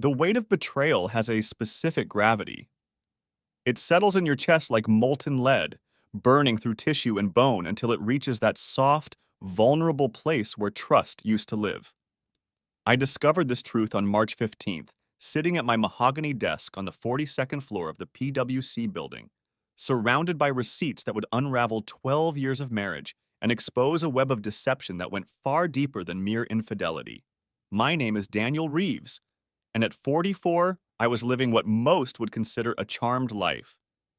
The weight of betrayal has a specific gravity. It settles in your chest like molten lead, burning through tissue and bone until it reaches that soft, vulnerable place where trust used to live. I discovered this truth on March 15th, sitting at my mahogany desk on the 42nd floor of the PwC building, surrounded by receipts that would unravel 12 years of marriage and expose a web of deception that went far deeper than mere infidelity. My name is Daniel Reeves, and at 44, I was living what most would consider a charmed life.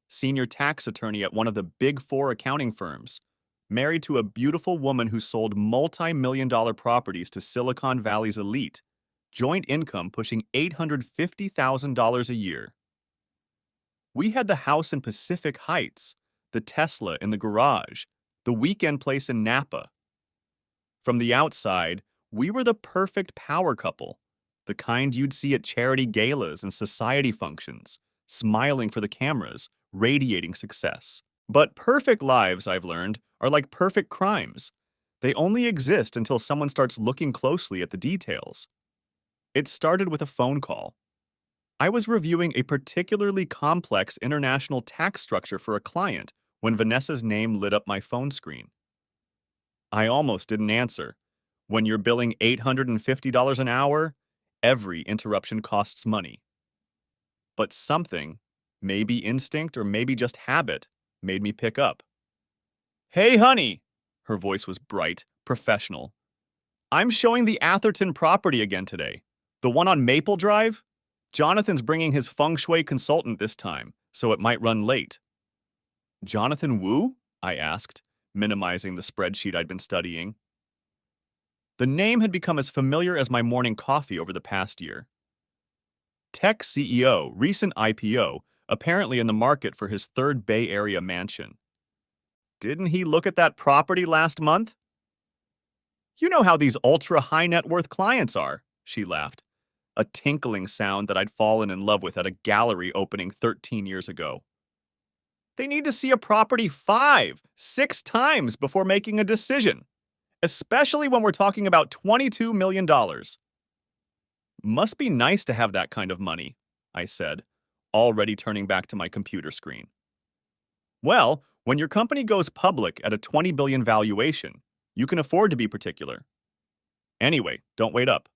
Senior tax attorney at one of the big four accounting firms, married to a beautiful woman who sold multi-million-dollar properties to Silicon Valley's elite, joint income pushing $850,000 a year. We had the house in Pacific Heights, the Tesla in the garage, the weekend place in Napa. From the outside, we were the perfect power couple, the kind you'd see at charity galas and society functions, smiling for the cameras, radiating success. But perfect lives, I've learned, are like perfect crimes. They only exist until someone starts looking closely at the details. It started with a phone call. I was reviewing a particularly complex international tax structure for a client when Vanessa's name lit up my phone screen. I almost didn't answer. When you're billing $850 an hour, every interruption costs money. But something, maybe instinct or maybe just habit, made me pick up. "Hey, honey!" Her voice was bright, professional. "I'm showing the Atherton property again today. The one on Maple Drive? Jonathan's bringing his feng shui consultant this time, so it might run late." "Jonathan Wu?" I asked, minimizing the spreadsheet I'd been studying. The name had become as familiar as my morning coffee over the past year. Tech CEO, recent IPO, apparently in the market for his third Bay Area mansion. "Didn't he look at that property last month?" "You know how these ultra-high net worth clients are," she laughed, a tinkling sound that I'd fallen in love with at a gallery opening 13 years ago. "They need to see a property 5, 6 times before making a decision, especially when we're talking about $22 million. "Must be nice to have that kind of money," I said, already turning back to my computer screen. "Well, when your company goes public at a $20 billion valuation, you can afford to be particular. Anyway, don't wait up.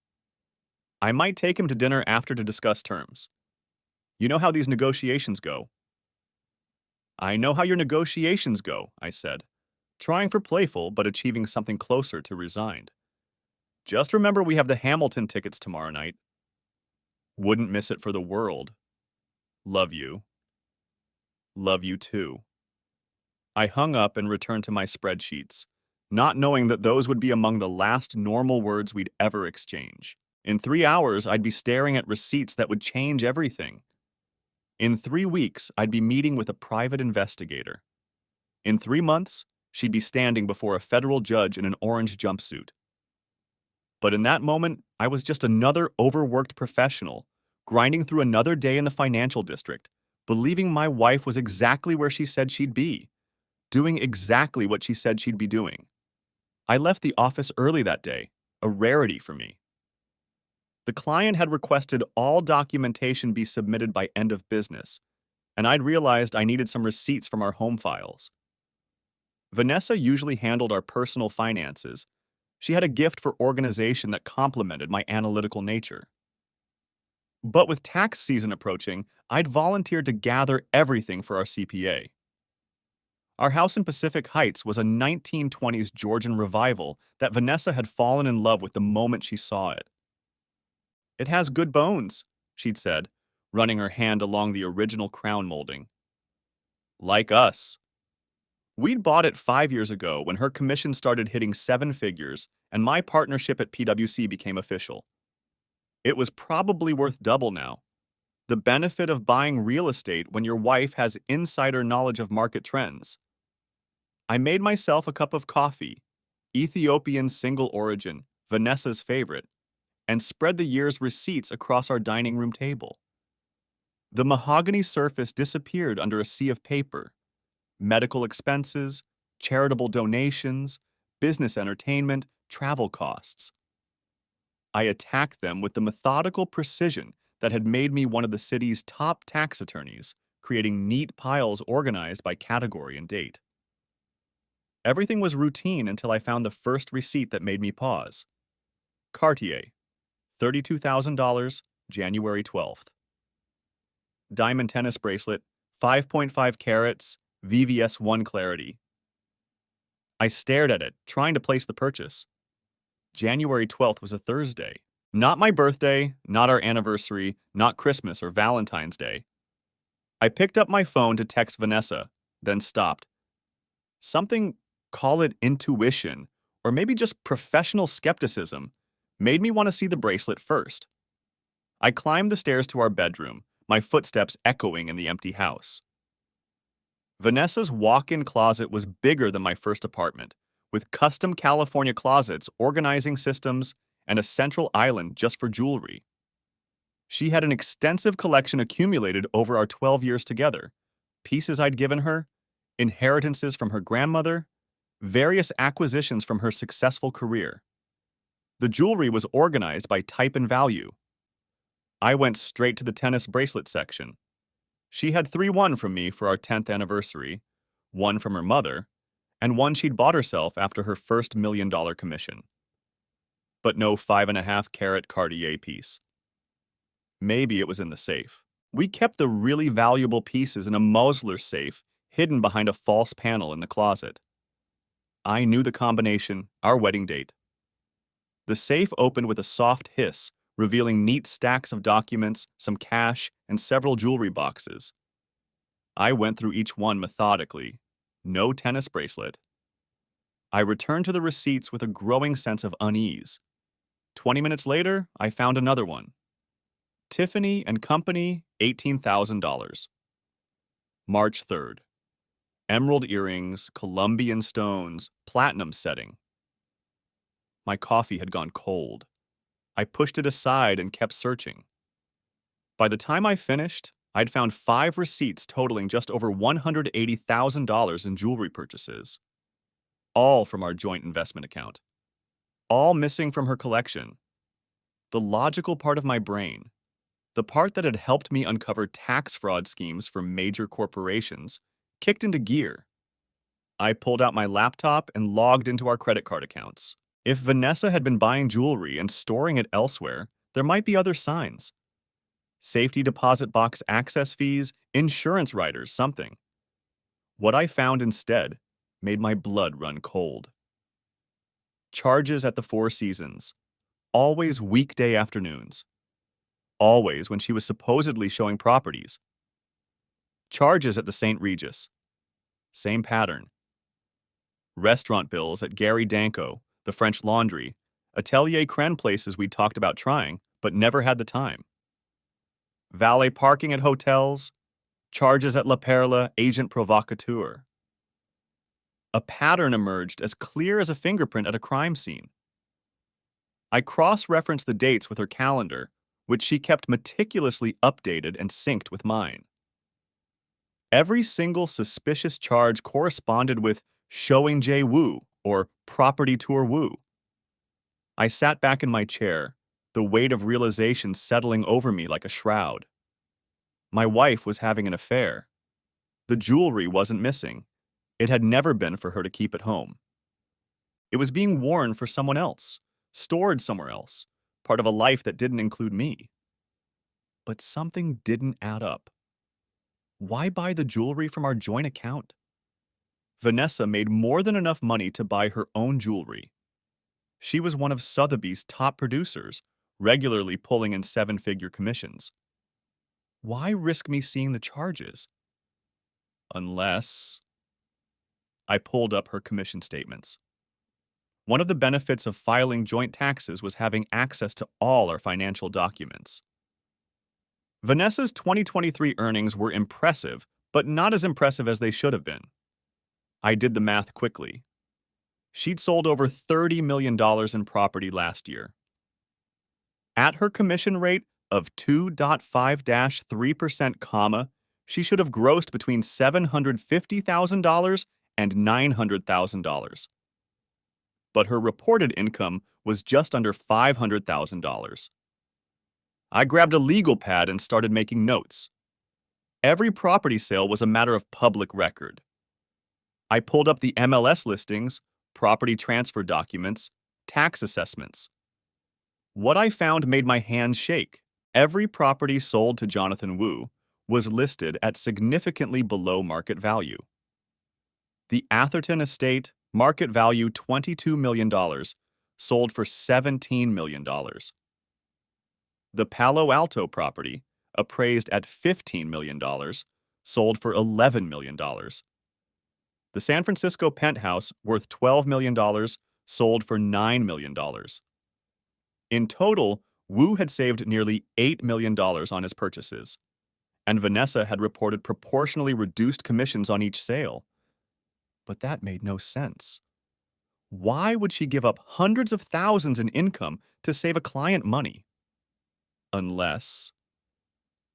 I might take him to dinner after to discuss terms. You know how these negotiations go." "I know how your negotiations go," I said, trying for playful but achieving something closer to resigned. "Just remember we have the Hamilton tickets tomorrow night." "Wouldn't miss it for the world. Love you." "Love you too." I hung up and returned to my spreadsheets, not knowing that those would be among the last normal words we'd ever exchange. In 3 hours, I'd be staring at receipts that would change everything. In 3 weeks, I'd be meeting with a private investigator. In 3 months, she'd be standing before a federal judge in an orange jumpsuit. But in that moment, I was just another overworked professional, grinding through another day in the financial district, believing my wife was exactly where she said she'd be, doing exactly what she said she'd be doing. I left the office early that day, a rarity for me. The client had requested all documentation be submitted by end of business, and I'd realized I needed some receipts from our home files. Vanessa usually handled our personal finances. She had a gift for organization that complemented my analytical nature. But with tax season approaching, I'd volunteered to gather everything for our CPA. Our house in Pacific Heights was a 1920s Georgian revival that Vanessa had fallen in love with the moment she saw it. "It has good bones," she'd said, running her hand along the original crown molding. "Like us." We'd bought it 5 years ago when her commission started hitting 7 figures and my partnership at PwC became official. It was probably worth double now. The benefit of buying real estate when your wife has insider knowledge of market trends. I made myself a cup of coffee, Ethiopian single origin, Vanessa's favorite, and spread the year's receipts across our dining room table. The mahogany surface disappeared under a sea of paper. Medical expenses, charitable donations, business entertainment, travel costs. I attacked them with the methodical precision that had made me one of the city's top tax attorneys, creating neat piles organized by category and date. Everything was routine until I found the first receipt that made me pause. Cartier, $32,000, January 12th. Diamond tennis bracelet, 5.5 carats, VVS1 clarity. I stared at it, trying to place the purchase. January 12th was a Thursday. Not my birthday, not our anniversary, not Christmas or Valentine's Day. I picked up my phone to text Vanessa, then stopped. Something, call it intuition, or maybe just professional skepticism, made me want to see the bracelet first. I climbed the stairs to our bedroom, my footsteps echoing in the empty house. Vanessa's walk-in closet was bigger than my first apartment, with custom California closets, organizing systems, and a central island just for jewelry. She had an extensive collection accumulated over our 12 years together, pieces I'd given her, inheritances from her grandmother, various acquisitions from her successful career. The jewelry was organized by type and value. I went straight to the tennis bracelet section. She had 3 won from me for our 10th anniversary, 1 from her mother, and 1 she'd bought herself after her first $1 million commission. But no 5.5 carat Cartier piece. Maybe it was in the safe. We kept the really valuable pieces in a Mosler safe hidden behind a false panel in the closet. I knew the combination, our wedding date. The safe opened with a soft hiss, revealing neat stacks of documents, some cash, and several jewelry boxes. I went through each one methodically. No tennis bracelet. I returned to the receipts with a growing sense of unease. 20 minutes later, I found another one. Tiffany & Company, $18,000. March 3rd. Emerald earrings, Colombian stones, platinum setting. My coffee had gone cold. I pushed it aside and kept searching. By the time I finished, I'd found 5 receipts totaling just over $180,000 in jewelry purchases. All from our joint investment account. All missing from her collection. The logical part of my brain, the part that had helped me uncover tax fraud schemes for major corporations, kicked into gear. I pulled out my laptop and logged into our credit card accounts. If Vanessa had been buying jewelry and storing it elsewhere, there might be other signs. Safety deposit box access fees, insurance riders, something. What I found instead made my blood run cold. Charges at the Four Seasons. Always weekday afternoons. Always when she was supposedly showing properties. Charges at the St. Regis. Same pattern. Restaurant bills at Gary Danko, the French Laundry, Atelier Cren places we'd talked about trying, but never had the time. Valet parking at hotels, charges at La Perla, agent provocateur. A pattern emerged as clear as a fingerprint at a crime scene. I cross-referenced the dates with her calendar, which she kept meticulously updated and synced with mine. Every single suspicious charge corresponded with showing Jay Woo or property tour Woo. I sat back in my chair, the weight of realization settling over me like a shroud. My wife was having an affair. The jewelry wasn't missing. It had never been for her to keep at home. It was being worn for someone else, stored somewhere else, part of a life that didn't include me. But something didn't add up. Why buy the jewelry from our joint account? Vanessa made more than enough money to buy her own jewelry. She was one of Sotheby's top producers, regularly pulling in 7-figure commissions. Why risk me seeing the charges? Unless... I pulled up her commission statements. One of the benefits of filing joint taxes was having access to all our financial documents. Vanessa's 2023 earnings were impressive, but not as impressive as they should have been. I did the math quickly. She'd sold over $30 million in property last year. At her commission rate of 2.5-3%, she should have grossed between $750,000 and $900,000. But her reported income was just under $500,000. I grabbed a legal pad and started making notes. Every property sale was a matter of public record. I pulled up the MLS listings, property transfer documents, tax assessments. What I found made my hands shake. Every property sold to Jonathan Wu was listed at significantly below market value. The Atherton estate, market value $22 million, sold for $17 million. The Palo Alto property, appraised at $15 million, sold for $11 million. The San Francisco penthouse, worth $12 million, sold for $9 million. In total, Wu had saved nearly $8 million on his purchases, and Vanessa had reported proportionally reduced commissions on each sale. But that made no sense. Why would she give up hundreds of thousands in income to save a client money? Unless...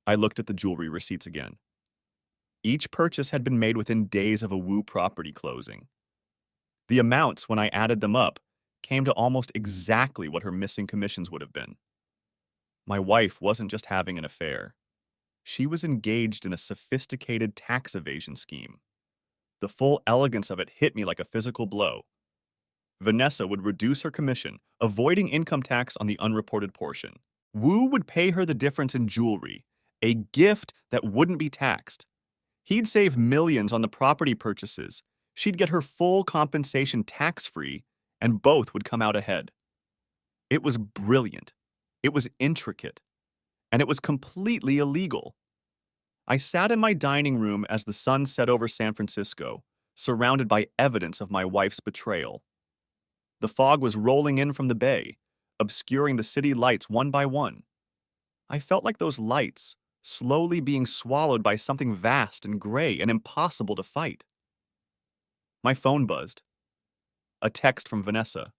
I looked at the jewelry receipts again. Each purchase had been made within days of a Wu property closing. The amounts, when I added them up, came to almost exactly what her missing commissions would have been. My wife wasn't just having an affair. She was engaged in a sophisticated tax evasion scheme. The full elegance of it hit me like a physical blow. Vanessa would reduce her commission, avoiding income tax on the unreported portion. Wu would pay her the difference in jewelry, a gift that wouldn't be taxed. He'd save millions on the property purchases. She'd get her full compensation tax-free, and both would come out ahead. It was brilliant. It was intricate. And it was completely illegal. I sat in my dining room as the sun set over San Francisco, surrounded by evidence of my wife's betrayal. The fog was rolling in from the bay, obscuring the city lights one by one. I felt like those lights, slowly being swallowed by something vast and gray and impossible to fight. My phone buzzed. A text from Vanessa.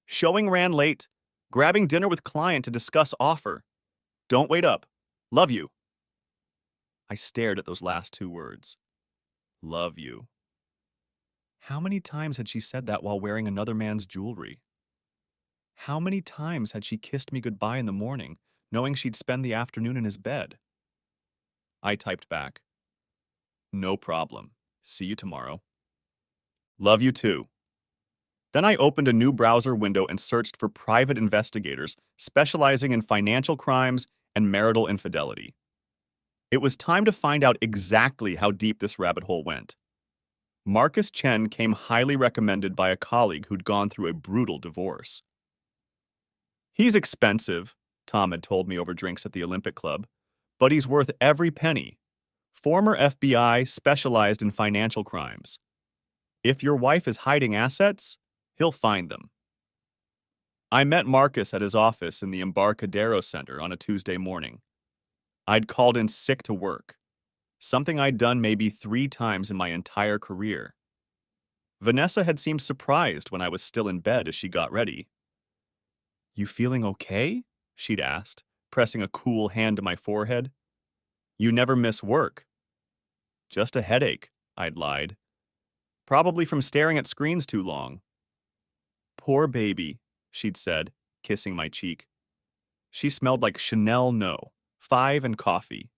Showing ran late. Grabbing dinner with client to discuss offer. Don't wait up. Love you. I stared at those last two words. Love you. How many times had she said that while wearing another man's jewelry? How many times had she kissed me goodbye in the morning, knowing she'd spend the afternoon in his bed? I typed back. No problem. See you tomorrow. Love you too. Then I opened a new browser window and searched for private investigators specializing in financial crimes and marital infidelity. It was time to find out exactly how deep this rabbit hole went. Marcus Chen came highly recommended by a colleague who'd gone through a brutal divorce. He's expensive, Tom had told me over drinks at the Olympic Club, but he's worth every penny. Former FBI, specialized in financial crimes. If your wife is hiding assets, he'll find them. I met Marcus at his office in the Embarcadero Center on a Tuesday morning. I'd called in sick to work, something I'd done maybe 3 times in my entire career. Vanessa had seemed surprised when I was still in bed as she got ready. You feeling okay? She'd asked, pressing a cool hand to my forehead. You never miss work. Just a headache, I'd lied. Probably from staring at screens too long. Poor baby, she'd said, kissing my cheek. She smelled like Chanel No, 5 and coffee.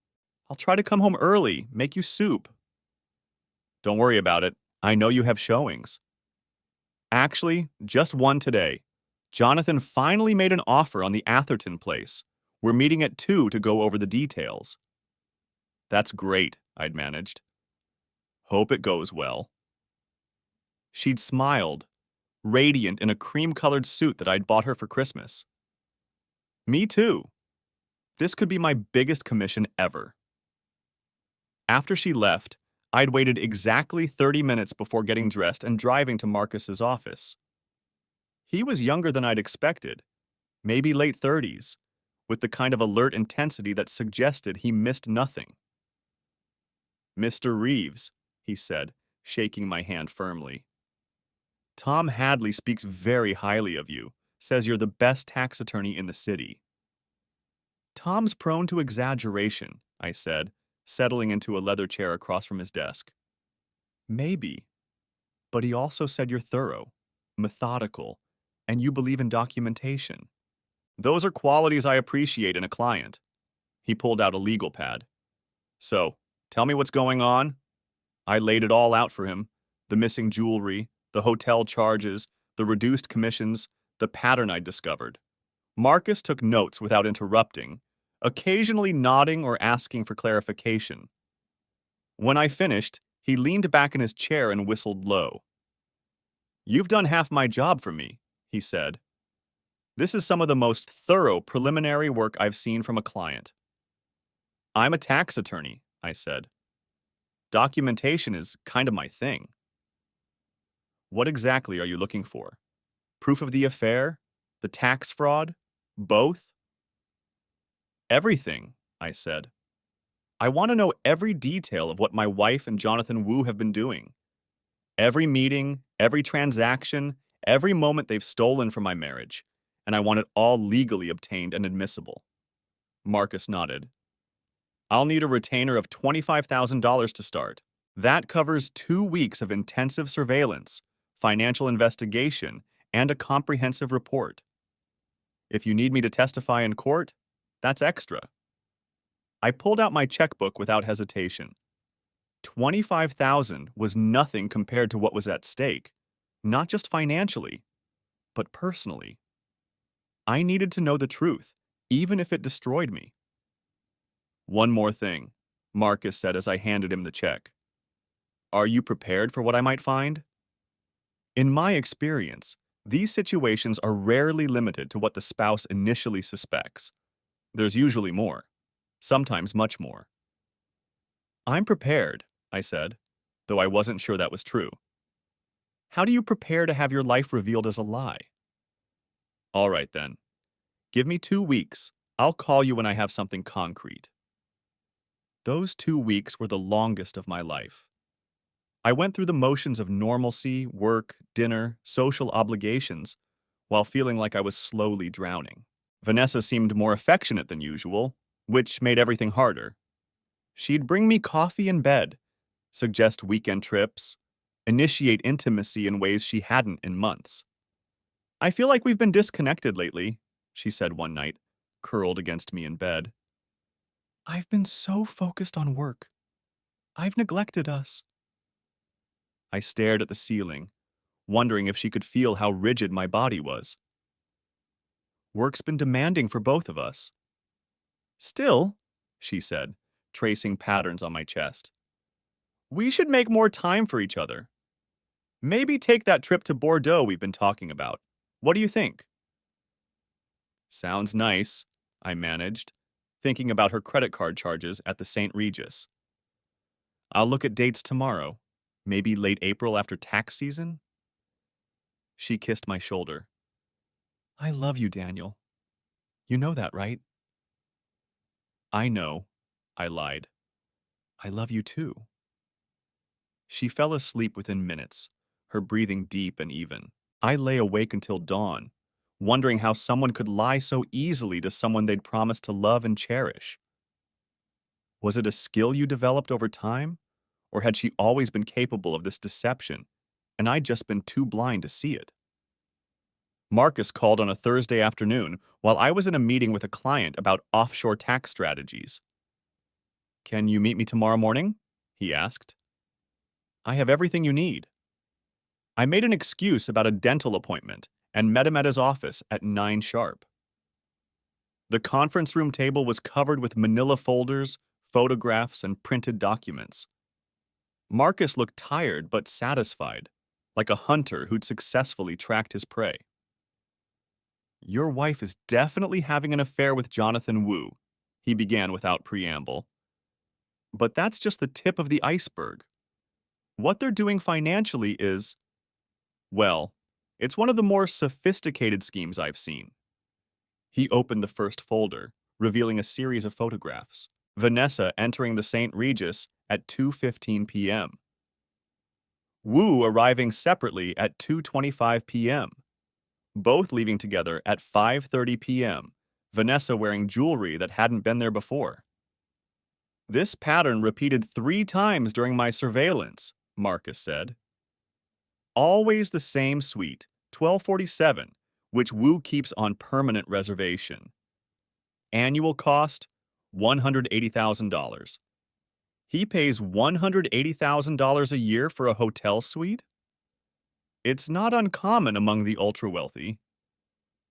I'll try to come home early, make you soup. Don't worry about it. I know you have showings. Actually, just one today. Jonathan finally made an offer on the Atherton place. We're meeting at 2 to go over the details. That's great, I'd managed. Hope it goes well. She'd smiled, radiant in a cream-colored suit that I'd bought her for Christmas. Me too. This could be my biggest commission ever. After she left, I'd waited exactly 30 minutes before getting dressed and driving to Marcus's office. He was younger than I'd expected, maybe late 30s, with the kind of alert intensity that suggested he missed nothing. Mr. Reeves, he said, shaking my hand firmly. Tom Hadley speaks very highly of you, says you're the best tax attorney in the city. Tom's prone to exaggeration, I said, settling into a leather chair across from his desk. Maybe, but he also said you're thorough, methodical, and you believe in documentation. Those are qualities I appreciate in a client. He pulled out a legal pad. So, tell me what's going on? I laid it all out for him. The missing jewelry, the hotel charges, the reduced commissions, the pattern I'd discovered. Marcus took notes without interrupting, occasionally nodding or asking for clarification. When I finished, he leaned back in his chair and whistled low. "You've done half my job for me," he said. "This is some of the most thorough preliminary work I've seen from a client." "I'm a tax attorney," I said. "Documentation is kind of my thing." "What exactly are you looking for? Proof of the affair? The tax fraud? Both?" "Everything," I said. "I want to know every detail of what my wife and Jonathan Wu have been doing. Every meeting, every transaction, every moment they've stolen from my marriage, and I want it all legally obtained and admissible." Marcus nodded. "I'll need a retainer of $25,000 to start. That covers 2 weeks of intensive surveillance, financial investigation, and a comprehensive report. If you need me to testify in court, that's extra." I pulled out my checkbook without hesitation. 25,000 was nothing compared to what was at stake, not just financially, but personally. I needed to know the truth, even if it destroyed me. "One more thing," Marcus said as I handed him the check. "Are you prepared for what I might find?" In my experience, these situations are rarely limited to what the spouse initially suspects. There's usually more, sometimes much more. "I'm prepared," I said, though I wasn't sure that was true. "How do you prepare to have your life revealed as a lie?" "All right then. Give me 2 weeks. I'll call you when I have something concrete." Those 2 weeks were the longest of my life. I went through the motions of normalcy, work, dinner, social obligations, while feeling like I was slowly drowning. Vanessa seemed more affectionate than usual, which made everything harder. She'd bring me coffee in bed, suggest weekend trips, initiate intimacy in ways she hadn't in months. "I feel like we've been disconnected lately," she said one night, curled against me in bed. "I've been so focused on work. I've neglected us." I stared at the ceiling, wondering if she could feel how rigid my body was. "Work's been demanding for both of us." "Still," she said, tracing patterns on my chest, "we should make more time for each other. Maybe take that trip to Bordeaux we've been talking about. What do you think?" "Sounds nice," I managed, thinking about her credit card charges at the St. Regis. "I'll look at dates tomorrow. Maybe late April after tax season?" She kissed my shoulder. "I love you, Daniel. You know that, right?" "I know," I lied. "I love you too." She fell asleep within minutes, her breathing deep and even. I lay awake until dawn, wondering how someone could lie so easily to someone they'd promised to love and cherish. Was it a skill you developed over time? Or had she always been capable of this deception, and I'd just been too blind to see it? Marcus called on a Thursday afternoon while I was in a meeting with a client about offshore tax strategies. "Can you meet me tomorrow morning?" he asked. "I have everything you need." I made an excuse about a dental appointment and met him at his office at 9 sharp. The conference room table was covered with manila folders, photographs, and printed documents. Marcus looked tired but satisfied, like a hunter who'd successfully tracked his prey. "Your wife is definitely having an affair with Jonathan Wu," he began without preamble. "But that's just the tip of the iceberg. What they're doing financially is, well, it's one of the more sophisticated schemes I've seen." He opened the first folder, revealing a series of photographs. Vanessa entering the St. Regis at 2:15 p.m. Wu arriving separately at 2:25 p.m. Both leaving together at 5:30 p.m., Vanessa wearing jewelry that hadn't been there before. "This pattern repeated 3 times during my surveillance," Marcus said. "Always the same suite, 1247, which Wu keeps on permanent reservation. Annual cost $180,000. He pays $180,000 a year for a hotel suite? It's not uncommon among the ultra-wealthy.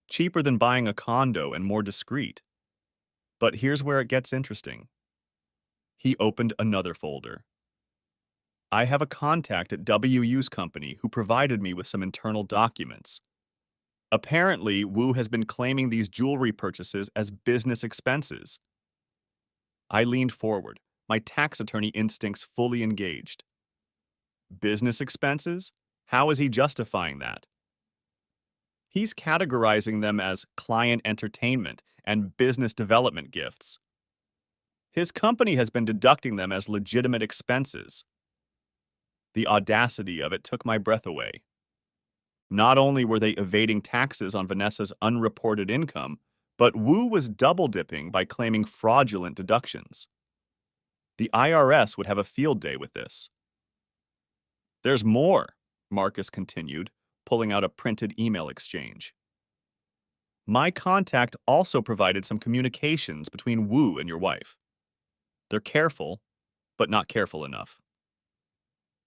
Cheaper than buying a condo and more discreet. But here's where it gets interesting. He opened another folder. I have a contact at WU's company who provided me with some internal documents. Apparently, Wu has been claiming these jewelry purchases as business expenses. I leaned forward, my tax attorney instincts fully engaged. Business expenses? How is he justifying that? He's categorizing them as client entertainment and business development gifts. His company has been deducting them as legitimate expenses. The audacity of it took my breath away. Not only were they evading taxes on Vanessa's unreported income, but Wu was double-dipping by claiming fraudulent deductions. The IRS would have a field day with this. There's more, Marcus continued, pulling out a printed email exchange. My contact also provided some communications between Wu and your wife. They're careful, but not careful enough.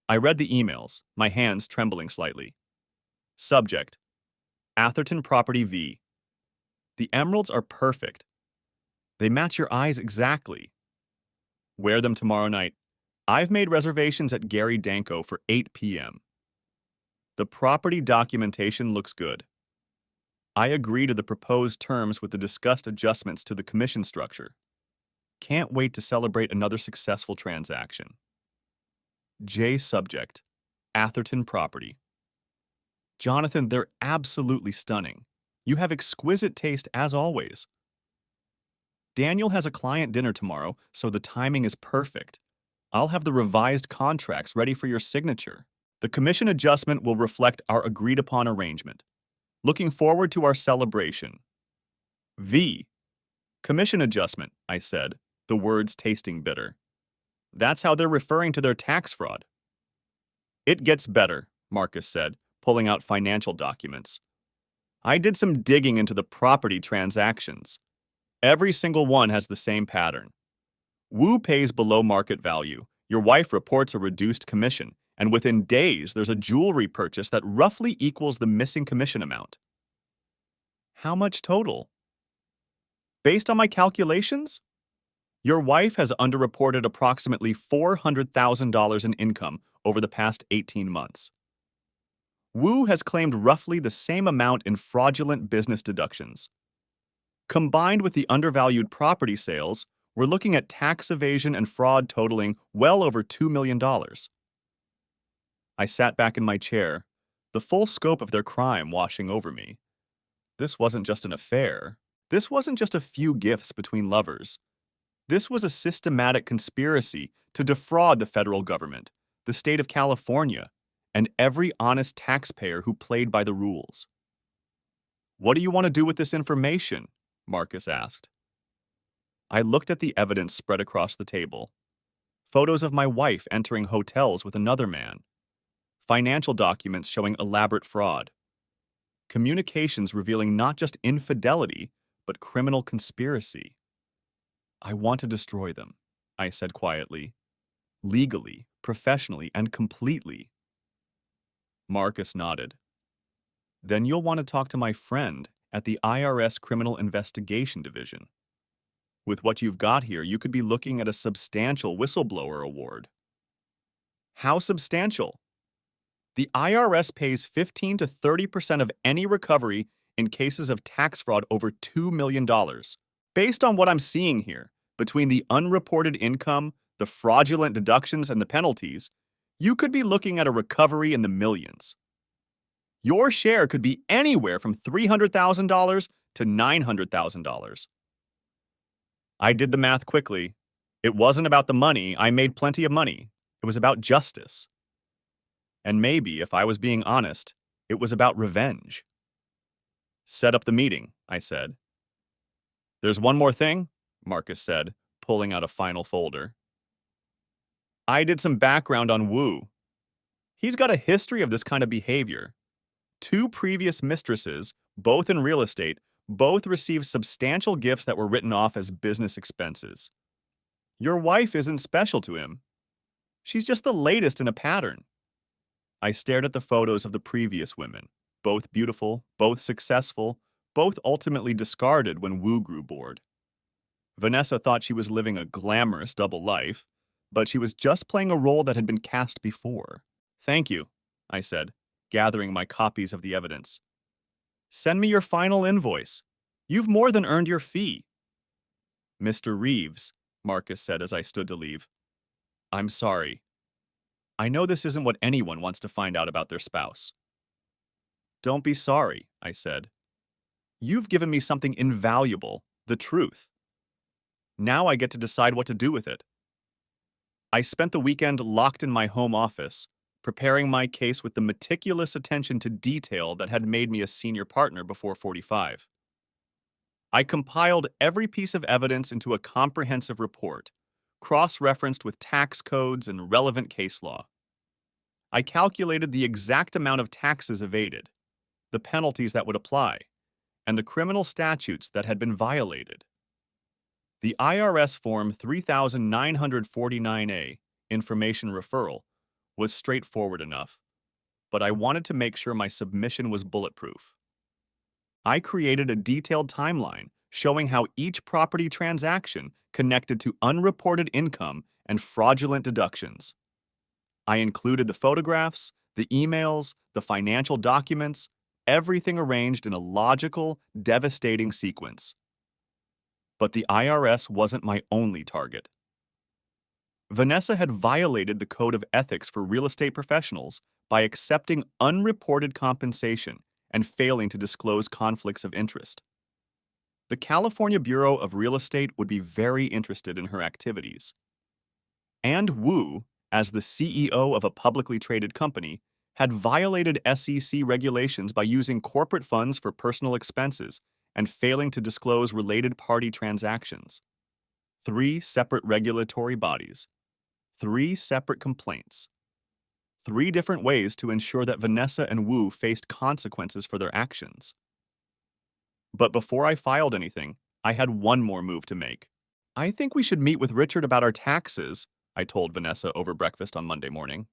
I read the emails, my hands trembling slightly. Subject: Atherton Property V. The emeralds are perfect. They match your eyes exactly. Wear them tomorrow night. I've made reservations at Gary Danko for 8 p.m. The property documentation looks good. I agree to the proposed terms with the discussed adjustments to the commission structure. Can't wait to celebrate another successful transaction. J. Subject: Atherton Property. Jonathan, they're absolutely stunning. You have exquisite taste as always. Daniel has a client dinner tomorrow, so the timing is perfect. I'll have the revised contracts ready for your signature. The commission adjustment will reflect our agreed-upon arrangement. Looking forward to our celebration. V. Commission adjustment, I said, the words tasting bitter. That's how they're referring to their tax fraud. It gets better, Marcus said, pulling out financial documents. I did some digging into the property transactions. Every single one has the same pattern. Wu pays below market value. Your wife reports a reduced commission, and within days there's a jewelry purchase that roughly equals the missing commission amount. How much total? Based on my calculations, your wife has underreported approximately $400,000 in income over the past 18 months. Wu has claimed roughly the same amount in fraudulent business deductions. Combined with the undervalued property sales, we're looking at tax evasion and fraud totaling well over $2 million. I sat back in my chair, the full scope of their crime washing over me. This wasn't just an affair. This wasn't just a few gifts between lovers. This was a systematic conspiracy to defraud the federal government, the state of California, and every honest taxpayer who played by the rules. What do you want to do with this information? Marcus asked. I looked at the evidence spread across the table. Photos of my wife entering hotels with another man. Financial documents showing elaborate fraud. Communications revealing not just infidelity, but criminal conspiracy. I want to destroy them, I said quietly. Legally, professionally, and completely. Marcus nodded. Then you'll want to talk to my friend at the IRS Criminal Investigation Division. With what you've got here, you could be looking at a substantial whistleblower award. How substantial? The IRS pays 15 to 30% of any recovery in cases of tax fraud over $2 million. Based on what I'm seeing here, between the unreported income, the fraudulent deductions, and the penalties, you could be looking at a recovery in the millions. Your share could be anywhere from $300,000 to $900,000. I did the math quickly. It wasn't about the money. I made plenty of money. It was about justice. And maybe, if I was being honest, it was about revenge. Set up the meeting, I said. There's one more thing, Marcus said, pulling out a final folder. I did some background on Wu. He's got a history of this kind of behavior. Two previous mistresses, both in real estate, both received substantial gifts that were written off as business expenses. Your wife isn't special to him. She's just the latest in a pattern. I stared at the photos of the previous women, both beautiful, both successful, both ultimately discarded when Wu grew bored. Vanessa thought she was living a glamorous double life, but she was just playing a role that had been cast before. Thank you, I said, gathering my copies of the evidence. Send me your final invoice. You've more than earned your fee. Mr. Reeves, Marcus said as I stood to leave. I'm sorry. I know this isn't what anyone wants to find out about their spouse. Don't be sorry, I said. You've given me something invaluable, the truth. Now I get to decide what to do with it. I spent the weekend locked in my home office, preparing my case with the meticulous attention to detail that had made me a senior partner before 45. I compiled every piece of evidence into a comprehensive report, cross-referenced with tax codes and relevant case law. I calculated the exact amount of taxes evaded, the penalties that would apply, and the criminal statutes that had been violated. The IRS Form 3949A, Information Referral, was straightforward enough, but I wanted to make sure my submission was bulletproof. I created a detailed timeline showing how each property transaction connected to unreported income and fraudulent deductions. I included the photographs, the emails, the financial documents, everything arranged in a logical, devastating sequence. But the IRS wasn't my only target. Vanessa had violated the code of ethics for real estate professionals by accepting unreported compensation and failing to disclose conflicts of interest. The California Bureau of Real Estate would be very interested in her activities. And Wu, as the CEO of a publicly traded company, had violated SEC regulations by using corporate funds for personal expenses and failing to disclose related party transactions. 3 separate regulatory bodies. 3 separate complaints. 3 different ways to ensure that Vanessa and Wu faced consequences for their actions. But before I filed anything, I had one more move to make. I think we should meet with Richard about our taxes, I told Vanessa over breakfast on Monday morning.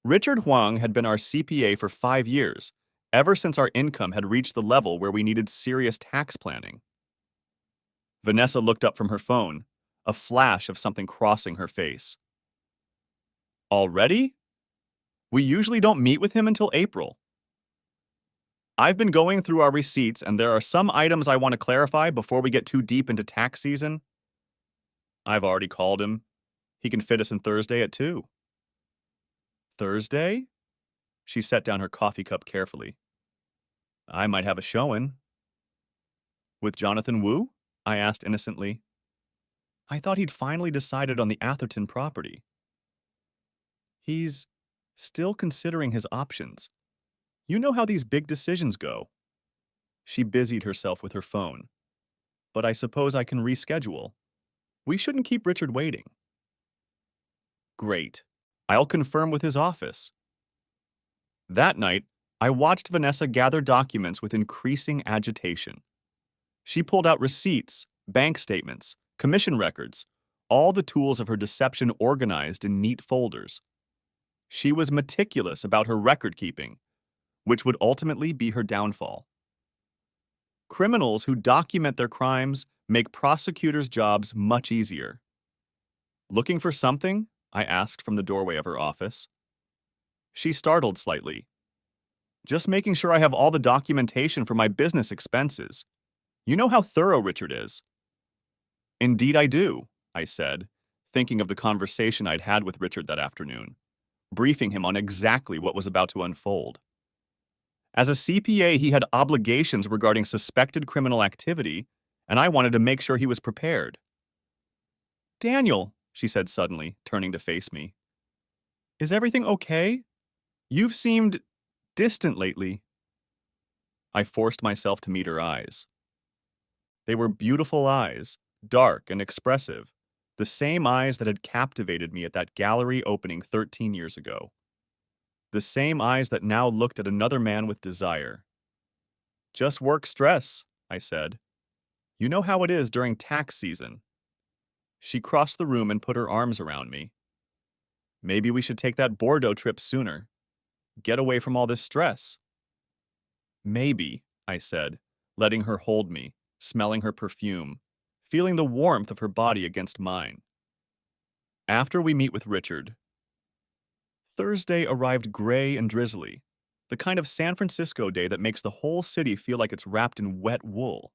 Richard Huang had been our CPA for 5 years, ever since our income had reached the level where we needed serious tax planning. Vanessa looked up from her phone, a flash of something crossing her face. Already? We usually don't meet with him until April. I've been going through our receipts, and there are some items I want to clarify before we get too deep into tax season. I've already called him. He can fit us in Thursday at 2. Thursday? She set down her coffee cup carefully. I might have a showing. With Jonathan Wu? I asked innocently. I thought he'd finally decided on the Atherton property. He's still considering his options. You know how these big decisions go. She busied herself with her phone. But I suppose I can reschedule. We shouldn't keep Richard waiting. Great. I'll confirm with his office. That night, I watched Vanessa gather documents with increasing agitation. She pulled out receipts, bank statements, commission records, all the tools of her deception organized in neat folders. She was meticulous about her record-keeping, which would ultimately be her downfall. Criminals who document their crimes make prosecutors' jobs much easier. Looking for something? I asked from the doorway of her office. She startled slightly. Just making sure I have all the documentation for my business expenses. You know how thorough Richard is. Indeed I do, I said, thinking of the conversation I'd had with Richard that afternoon, briefing him on exactly what was about to unfold. As a CPA, he had obligations regarding suspected criminal activity, and I wanted to make sure he was prepared. Daniel, she said suddenly, turning to face me. Is everything okay? You've seemed distant lately. I forced myself to meet her eyes. They were beautiful eyes, dark and expressive, the same eyes that had captivated me at that gallery opening 13 years ago. the same eyes that now looked at another man with desire. Just work stress, I said. You know how it is during tax season. She crossed the room and put her arms around me. Maybe we should take that Bordeaux trip sooner. Get away from all this stress. Maybe, I said, letting her hold me, smelling her perfume, feeling the warmth of her body against mine. After we meet with Richard. Thursday arrived gray and drizzly, the kind of San Francisco day that makes the whole city feel like it's wrapped in wet wool.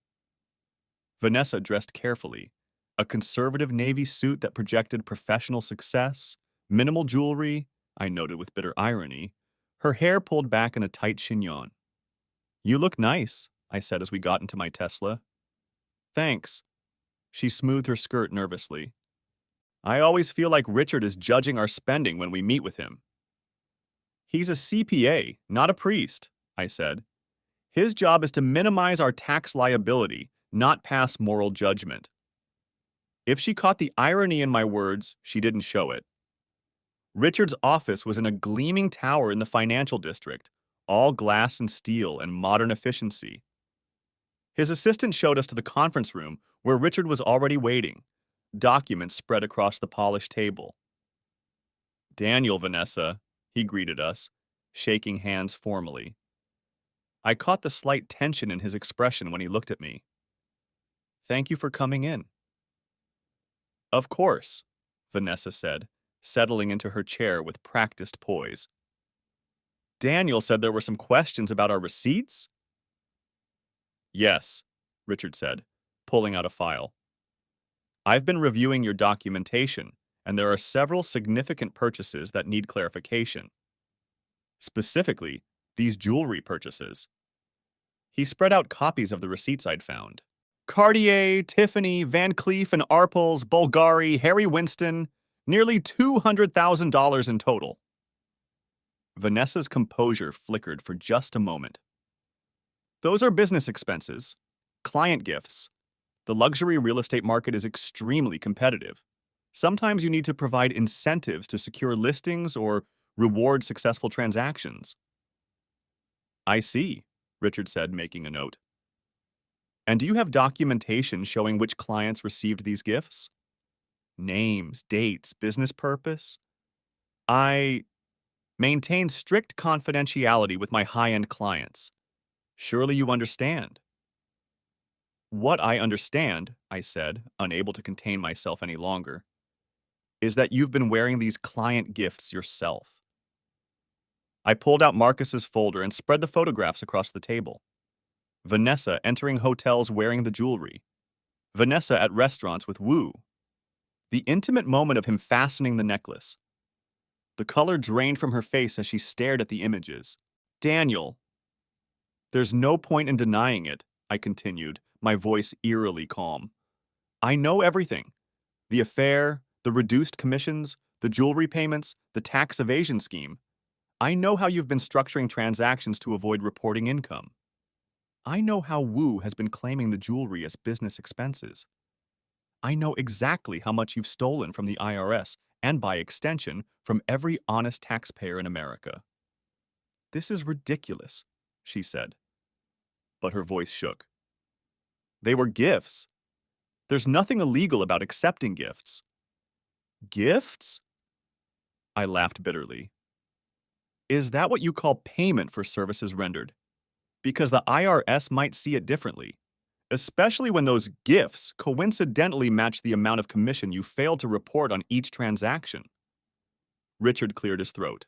Vanessa dressed carefully, a conservative navy suit that projected professional success, minimal jewelry, I noted with bitter irony, her hair pulled back in a tight chignon. You look nice, I said as we got into my Tesla. Thanks. She smoothed her skirt nervously. I always feel like Richard is judging our spending when we meet with him. He's a CPA, not a priest, I said. His job is to minimize our tax liability, not pass moral judgment. If she caught the irony in my words, she didn't show it. Richard's office was in a gleaming tower in the financial district, all glass and steel and modern efficiency. His assistant showed us to the conference room where Richard was already waiting, documents spread across the polished table. Daniel, Vanessa, he greeted us, shaking hands formally. I caught the slight tension in his expression when he looked at me. Thank you for coming in. Of course, Vanessa said, settling into her chair with practiced poise. Daniel said there were some questions about our receipts? Yes, Richard said, pulling out a file. I've been reviewing your documentation, and there are several significant purchases that need clarification. Specifically, these jewelry purchases. He spread out copies of the receipts I'd found. Cartier, Tiffany, Van Cleef & Arpels, Bulgari, Harry Winston, nearly $200,000 in total. Vanessa's composure flickered for just a moment. Those are business expenses, client gifts. The luxury real estate market is extremely competitive. Sometimes you need to provide incentives to secure listings or reward successful transactions. I see, Richard said, making a note. And do you have documentation showing which clients received these gifts? Names, dates, business purpose? I maintain strict confidentiality with my high-end clients. Surely you understand. What I understand, I said, unable to contain myself any longer, is that you've been wearing these client gifts yourself. I pulled out Marcus's folder and spread the photographs across the table. Vanessa entering hotels wearing the jewelry. Vanessa at restaurants with Wu. The intimate moment of him fastening the necklace. The color drained from her face as she stared at the images. Daniel. There's no point in denying it, I continued, my voice eerily calm. I know everything. The affair, the reduced commissions, the jewelry payments, the tax evasion scheme. I know how you've been structuring transactions to avoid reporting income. I know how Wu has been claiming the jewelry as business expenses. I know exactly how much you've stolen from the IRS and, by extension, from every honest taxpayer in America. This is ridiculous, she said. But her voice shook. They were gifts. There's nothing illegal about accepting gifts. Gifts? I laughed bitterly. Is that what you call payment for services rendered? Because the IRS might see it differently, especially when those gifts coincidentally match the amount of commission you failed to report on each transaction. Richard cleared his throat.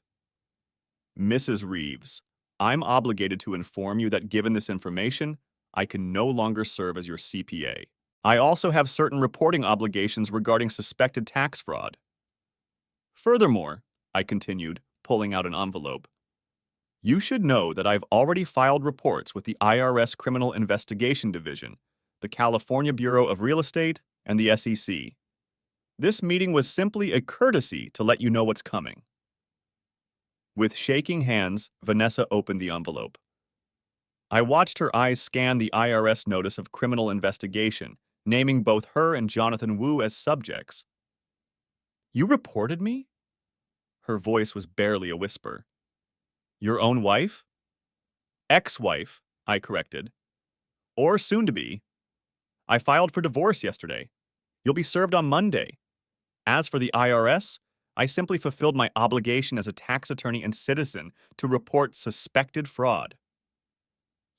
Mrs. Reeves, I'm obligated to inform you that given this information, I can no longer serve as your CPA. I also have certain reporting obligations regarding suspected tax fraud. Furthermore, I continued, pulling out an envelope, you should know that I've already filed reports with the IRS Criminal Investigation Division, the California Bureau of Real Estate, and the SEC. This meeting was simply a courtesy to let you know what's coming. With shaking hands, Vanessa opened the envelope. I watched her eyes scan the IRS notice of criminal investigation, naming both her and Jonathan Wu as subjects. You reported me? Her voice was barely a whisper. Your own wife? Ex-wife, I corrected. Or soon to be. I filed for divorce yesterday. You'll be served on Monday. As for the IRS, I simply fulfilled my obligation as a tax attorney and citizen to report suspected fraud.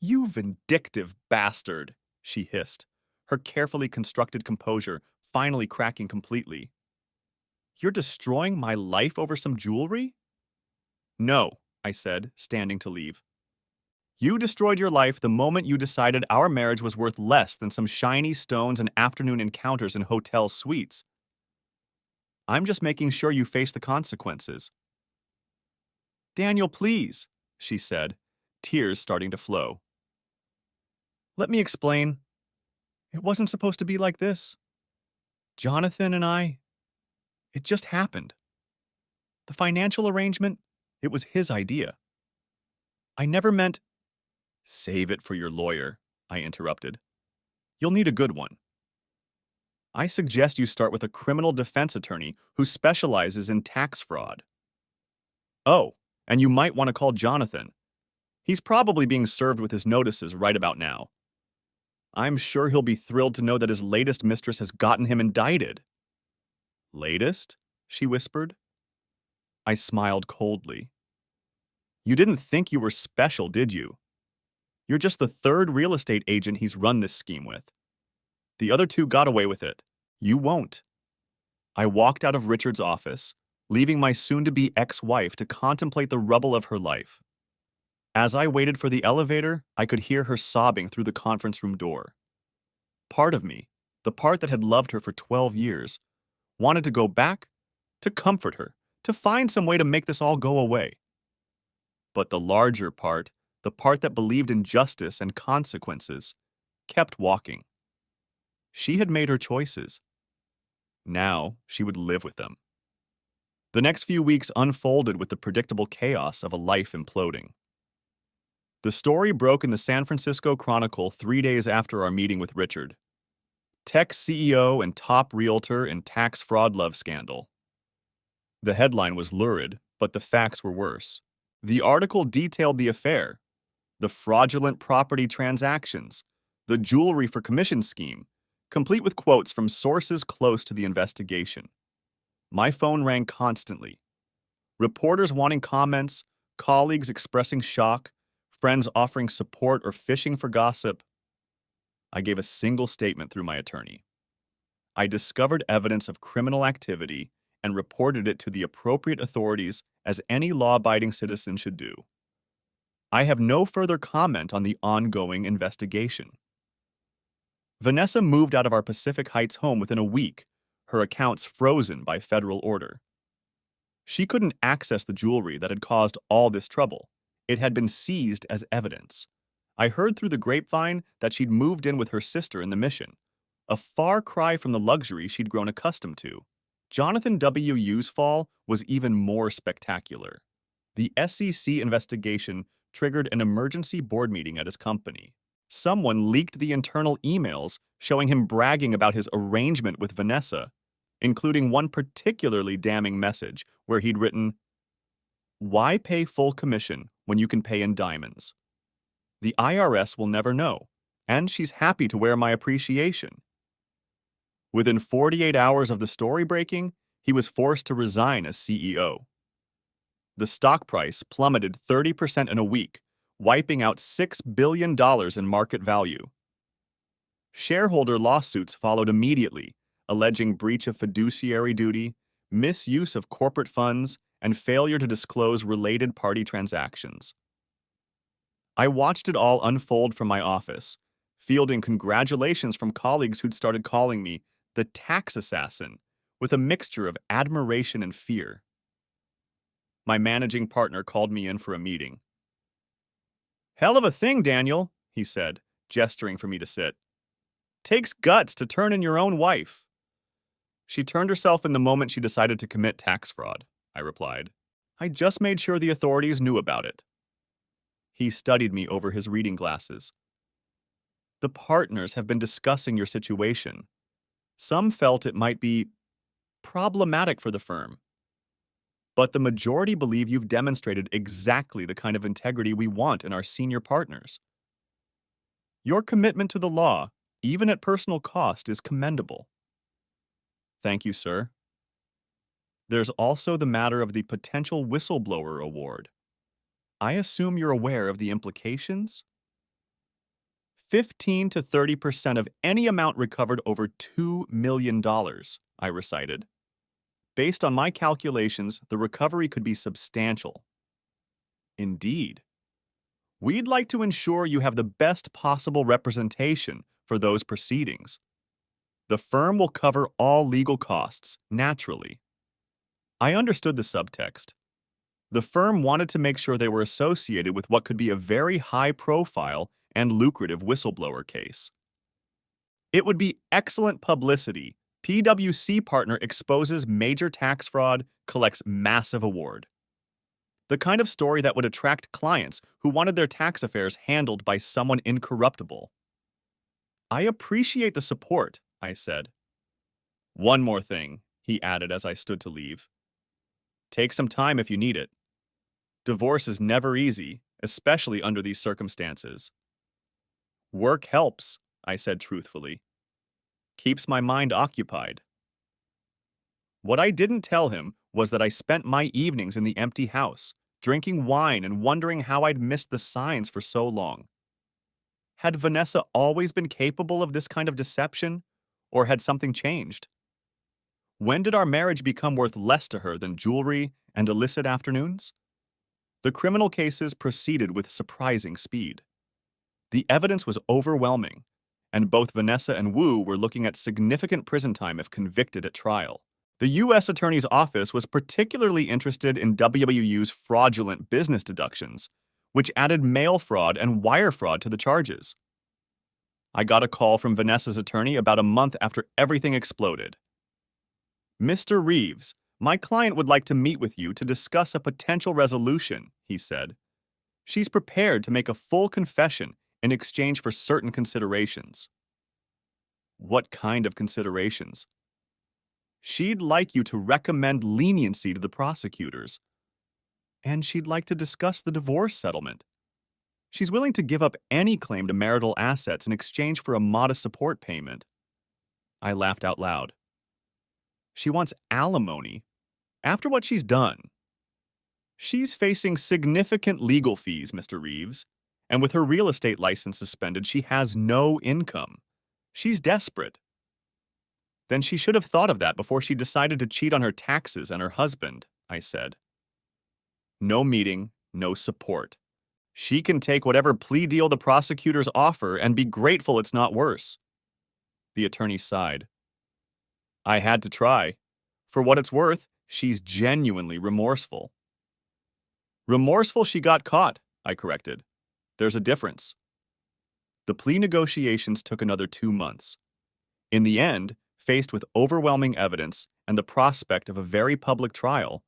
You vindictive bastard, she hissed, her carefully constructed composure finally cracking completely. You're destroying my life over some jewelry? No, I said, standing to leave. You destroyed your life the moment you decided our marriage was worth less than some shiny stones and afternoon encounters in hotel suites. I'm just making sure you face the consequences. Daniel, please, she said, tears starting to flow. Let me explain. It wasn't supposed to be like this. Jonathan and I, it just happened. The financial arrangement, it was his idea. I never meant. Save it for your lawyer, I interrupted. You'll need a good one. I suggest you start with a criminal defense attorney who specializes in tax fraud. Oh, and you might want to call Jonathan. He's probably being served with his notices right about now. I'm sure he'll be thrilled to know that his latest mistress has gotten him indicted. Latest? She whispered. I smiled coldly. You didn't think you were special, did you? You're just the third real estate agent he's run this scheme with. The other two got away with it. You won't. I walked out of Richard's office, leaving my soon-to-be ex-wife to contemplate the rubble of her life. As I waited for the elevator, I could hear her sobbing through the conference room door. Part of me, the part that had loved her for 12 years, wanted to go back, to comfort her, to find some way to make this all go away. But the larger part, the part that believed in justice and consequences, kept walking. She had made her choices. Now she would live with them. The next few weeks unfolded with the predictable chaos of a life imploding. The story broke in the San Francisco Chronicle 3 days after our meeting with Richard. Tech CEO and top realtor in tax fraud love scandal. The headline was lurid, but the facts were worse. The article detailed the affair, the fraudulent property transactions, the jewelry for commission scheme, complete with quotes from sources close to the investigation. My phone rang constantly. Reporters wanting comments, colleagues expressing shock, friends offering support or fishing for gossip. I gave a single statement through my attorney. I discovered evidence of criminal activity and reported it to the appropriate authorities as any law-abiding citizen should do. I have no further comment on the ongoing investigation. Vanessa moved out of our Pacific Heights home within a week, her accounts frozen by federal order. She couldn't access the jewelry that had caused all this trouble. It had been seized as evidence. I heard through the grapevine that she'd moved in with her sister in the Mission, a far cry from the luxury she'd grown accustomed to. Jonathan W.'s fall was even more spectacular. The SEC investigation triggered an emergency board meeting at his company. Someone leaked the internal emails showing him bragging about his arrangement with Vanessa, including one particularly damning message where he'd written, "Why pay full commission when you can pay in diamonds? The IRS will never know, and she's happy to wear my appreciation." Within 48 hours of the story breaking, he was forced to resign as CEO. The stock price plummeted 30% in a week, wiping out $6 billion in market value. Shareholder lawsuits followed immediately, alleging breach of fiduciary duty, misuse of corporate funds, and failure to disclose related party transactions. I watched it all unfold from my office, fielding congratulations from colleagues who'd started calling me the tax assassin, with a mixture of admiration and fear. My managing partner called me in for a meeting. "Hell of a thing, Daniel," he said, gesturing for me to sit. "Takes guts to turn in your own wife." She turned herself in the moment she decided to commit tax fraud, I replied. I just made sure the authorities knew about it. He studied me over his reading glasses. The partners have been discussing your situation. Some felt it might be problematic for the firm. but the majority believe you've demonstrated exactly the kind of integrity we want in our senior partners. Your commitment to the law, even at personal cost, is commendable. Thank you, sir. There's also the matter of the potential whistleblower award. I assume you're aware of the implications? 15 to 30% of any amount recovered over $2 million, I recited. Based on my calculations, the recovery could be substantial. Indeed. We'd like to ensure you have the best possible representation for those proceedings. The firm will cover all legal costs, naturally. I understood the subtext. The firm wanted to make sure they were associated with what could be a very high-profile and lucrative whistleblower case. It would be excellent publicity. PwC partner exposes major tax fraud, collects massive award. The kind of story that would attract clients who wanted their tax affairs handled by someone incorruptible. I appreciate the support, I said. One more thing, he added as I stood to leave. Take some time if you need it. Divorce is never easy, especially under these circumstances. Work helps, I said truthfully. Keeps my mind occupied. What I didn't tell him was that I spent my evenings in the empty house, drinking wine and wondering how I'd missed the signs for so long. Had Vanessa always been capable of this kind of deception, or had something changed? When did our marriage become worth less to her than jewelry and illicit afternoons? The criminal cases proceeded with surprising speed. The evidence was overwhelming, and both Vanessa and Wu were looking at significant prison time if convicted at trial. The U.S. Attorney's Office was particularly interested in WWU's fraudulent business deductions, which added mail fraud and wire fraud to the charges. I got a call from Vanessa's attorney about a month after everything exploded. Mr. Reeves, my client would like to meet with you to discuss a potential resolution, he said. She's prepared to make a full confession in exchange for certain considerations. What kind of considerations? She'd like you to recommend leniency to the prosecutors. And she'd like to discuss the divorce settlement. She's willing to give up any claim to marital assets in exchange for a modest support payment. I laughed out loud. She wants alimony. After what she's done. She's facing significant legal fees, Mr. Reeves, and with her real estate license suspended, she has no income. She's desperate. Then she should have thought of that before she decided to cheat on her taxes and her husband, I said. No meeting, no support. She can take whatever plea deal the prosecutors offer and be grateful it's not worse. The attorney sighed. I had to try. For what it's worth, she's genuinely remorseful. Remorseful she got caught, I corrected. There's a difference. The plea negotiations took another 2 months. In the end, faced with overwhelming evidence and the prospect of a very public trial,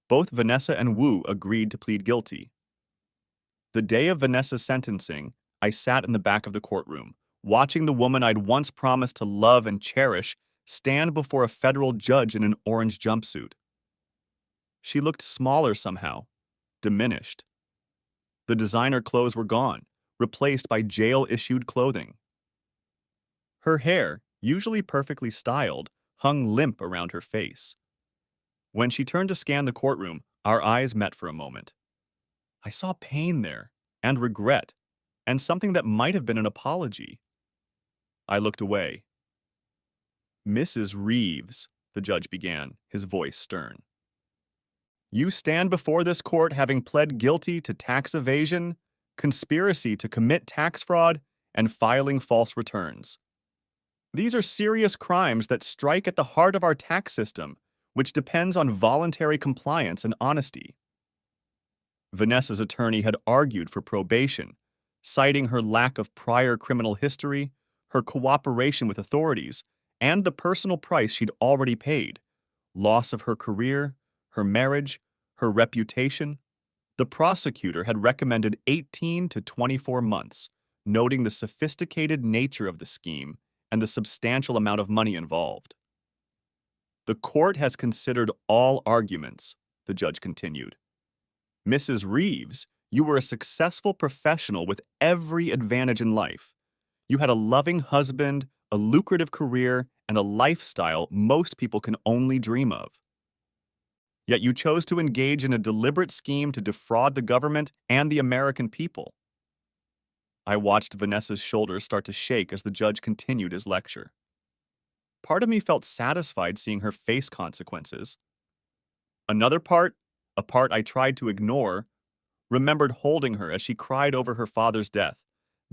both Vanessa and Wu agreed to plead guilty. The day of Vanessa's sentencing, I sat in the back of the courtroom, watching the woman I'd once promised to love and cherish stand before a federal judge in an orange jumpsuit. She looked smaller somehow, diminished. The designer clothes were gone, replaced by jail-issued clothing. Her hair, usually perfectly styled, hung limp around her face. When she turned to scan the courtroom, our eyes met for a moment. I saw pain there, and regret, and something that might have been an apology. I looked away. Mrs. Reeves, the judge began, his voice stern. You stand before this court having pled guilty to tax evasion, conspiracy to commit tax fraud, and filing false returns. These are serious crimes that strike at the heart of our tax system, which depends on voluntary compliance and honesty. Vanessa's attorney had argued for probation, citing her lack of prior criminal history, her cooperation with authorities, and the personal price she'd already paid, loss of her career, her marriage, her reputation. The prosecutor had recommended 18 to 24 months, noting the sophisticated nature of the scheme and the substantial amount of money involved. The court has considered all arguments, the judge continued. Mrs. Reeves, you were a successful professional with every advantage in life. You had a loving husband, a lucrative career, and a lifestyle most people can only dream of. Yet you chose to engage in a deliberate scheme to defraud the government and the American people. I watched Vanessa's shoulders start to shake as the judge continued his lecture. Part of me felt satisfied seeing her face consequences. Another part, a part I tried to ignore, remembered holding her as she cried over her father's death,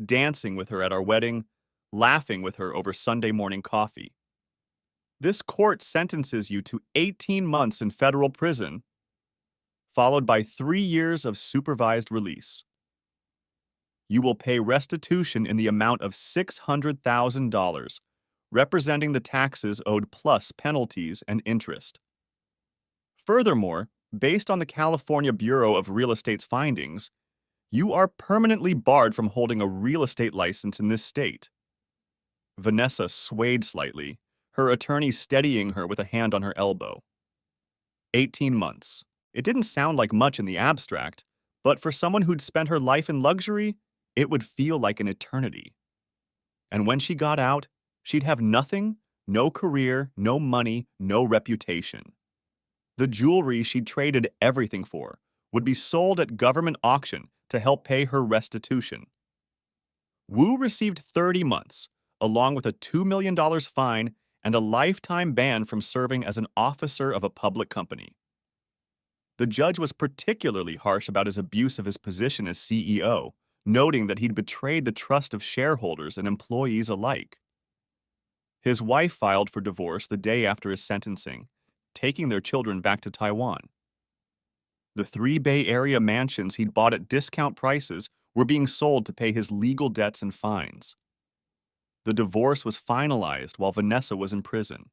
dancing with her at our wedding, laughing with her over Sunday morning coffee. This court sentences you to 18 months in federal prison, followed by 3 years of supervised release. You will pay restitution in the amount of $600,000, representing the taxes owed plus penalties and interest. Furthermore, based on the California Bureau of Real Estate's findings, you are permanently barred from holding a real estate license in this state. Vanessa swayed slightly, her attorney steadying her with a hand on her elbow. 18 months. It didn't sound like much in the abstract, but for someone who'd spent her life in luxury, it would feel like an eternity. And when she got out, she'd have nothing, no career, no money, no reputation. The jewelry she'd traded everything for would be sold at government auction to help pay her restitution. Wu received 30 months, along with a $2 million fine and a lifetime ban from serving as an officer of a public company. The judge was particularly harsh about his abuse of his position as CEO, noting that he'd betrayed the trust of shareholders and employees alike. His wife filed for divorce the day after his sentencing, taking their children back to Taiwan. The 3 Bay Area mansions he'd bought at discount prices were being sold to pay his legal debts and fines. The divorce was finalized while Vanessa was in prison.